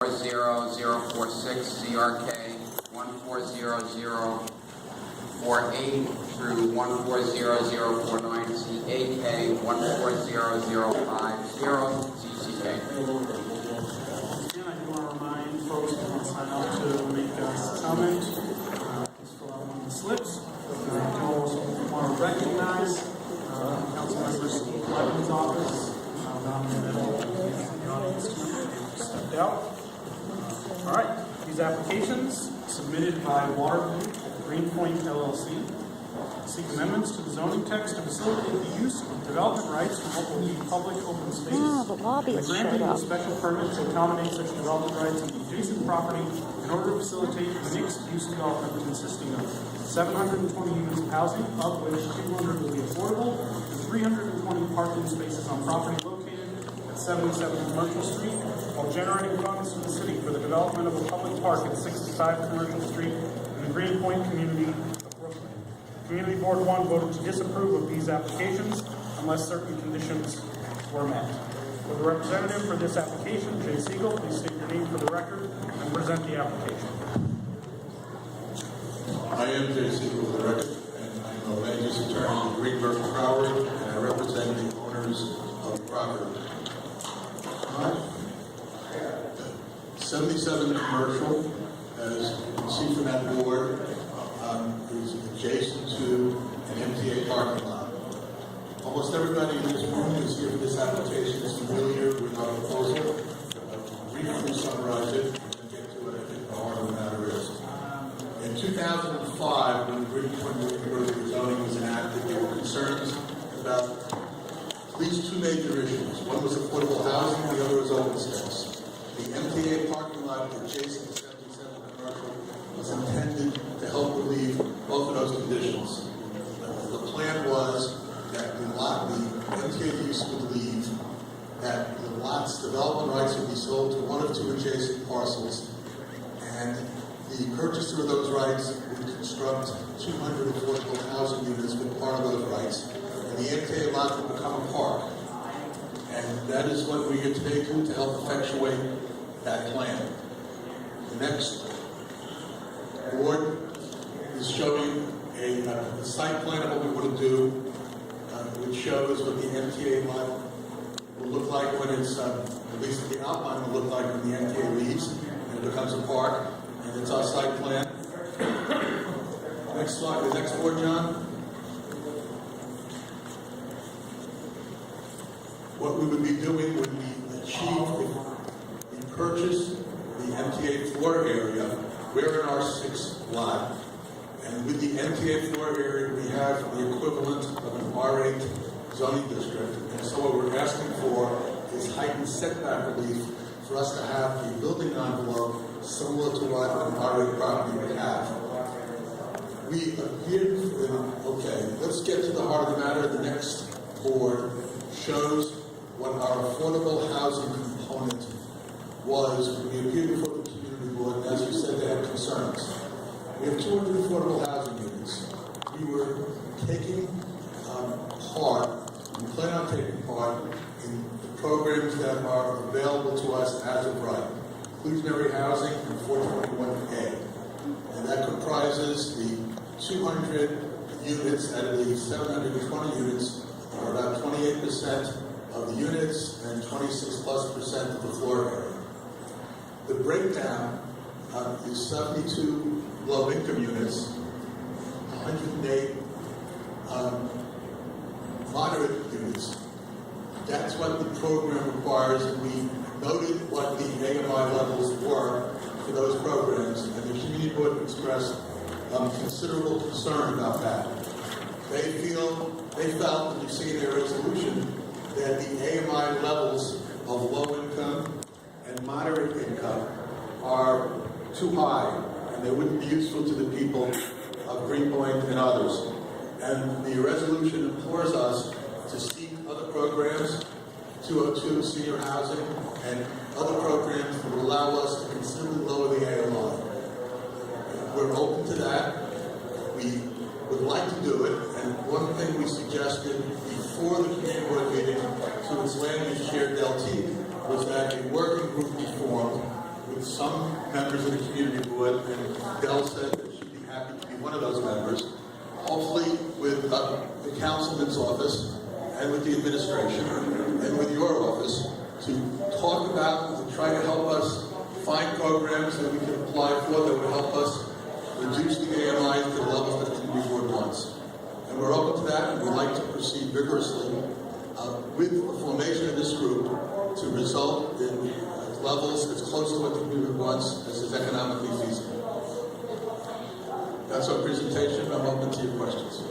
14046 CRK 140048 through 140049 CAK 140050 CCK. Again, I do want to remind folks who want to sign up to make a comment, please fill out one of the slips. I do also want to recognize council members Steve Levin's office down in the middle of the audience tonight. They stepped out. All right, these applications submitted by ULURP Greenpoint LLC seek amendments to the zoning text to facilitate the use of development rights from what will be public open space. The lobby By is granting showed a up. special permit to accommodate such development rights on the adjacent property in order to facilitate mixed-use development consisting of 720 units of housing, of which 200 will be affordable, and 320 parking spaces on property located at 77 Commercial Street, while generating funds to the city for the development of a public park at 65 Commercial Street in the Greenpoint community of Brooklyn. Community Board 1 voted to disapprove of these applications unless certain conditions were met. With the representative for this application, Jay Siegel, please state your name for the record and present the application. I am Jay Siegel for the record, and I'm a land use attorney in Greenberg Crowley, and I represent the owners of the property. 77 Commercial, as you can see from that board, is adjacent to an MTA parking lot. Almost everybody in this room is here for this application is familiar with our proposal. Briefly summarize it and then get to what I think the heart of the matter is. In 2005, when the Greenpoint neighborhood zoning was enacted, there were concerns about at least two major issues. One was affordable housing, the other was open space. The MTA parking lot adjacent to 77 Commercial was intended to help relieve both of those conditions. The plan was that the MTA use would leave, that the lot's development rights would be sold to one of two adjacent parcels, and the purchaser of those rights would construct 200 affordable housing units with part of those rights, and the MTA lot would become a park. And that is what we're here today to help effectuate that plan. The next board is showing a site plan of what we want to do, which shows what the MTA lot will look like when it's, at least the outline will look like when the MTA leaves and it becomes a park, and it's our site plan. Next slide, the next board, John. What we would be doing when we achieve, we purchase the MTA floor area, we're in our 6th lot. And with the MTA floor area, we have the equivalent of an R8 zoning district. And so what we're asking for is heightened setback relief for us to have a building envelope similar to what an R8 property would have. We appear, okay, let's get to the heart of the matter. The next board shows what our affordable housing component was when we appeared before the community board, and as you said, they had concerns. We have 200 affordable housing units. We were taking part, we plan on taking part in the programs that are available to us as of right. Inclusionary housing and 421A. And that comprises the 200 units out of the 720 units are about 28% of the units and 26+% of the floor area. The breakdown is 72 low-income units, 108 moderate units. That's what the program requires, and we noted what the AMI levels were for those programs, and the community board expressed considerable concern about that. They felt, and you see in their resolution, that the AMI levels of low income and moderate income are too high, and they wouldn't be useful to the people of Greenpoint and others. And the resolution implores us to seek other programs, 202 senior housing, and other programs that will allow us to considerably lower the AMI. We're open to that. We would like to do it, and one thing we suggested before the community board meeting to its land use chair, Delty, was that a working group be formed with some members of the community board, and Dell said that she'd be happy to be one of those members. Hopefully with the councilman's office and with the administration and with your office to talk about and to try to help us find programs that we can apply for that would help us reduce the AMI to the levels that the community board wants. And we're open to that, and we'd like to proceed vigorously with the formation of this group to result in levels as close to what the community wants as is economically feasible. That's our presentation. I'm open to your questions.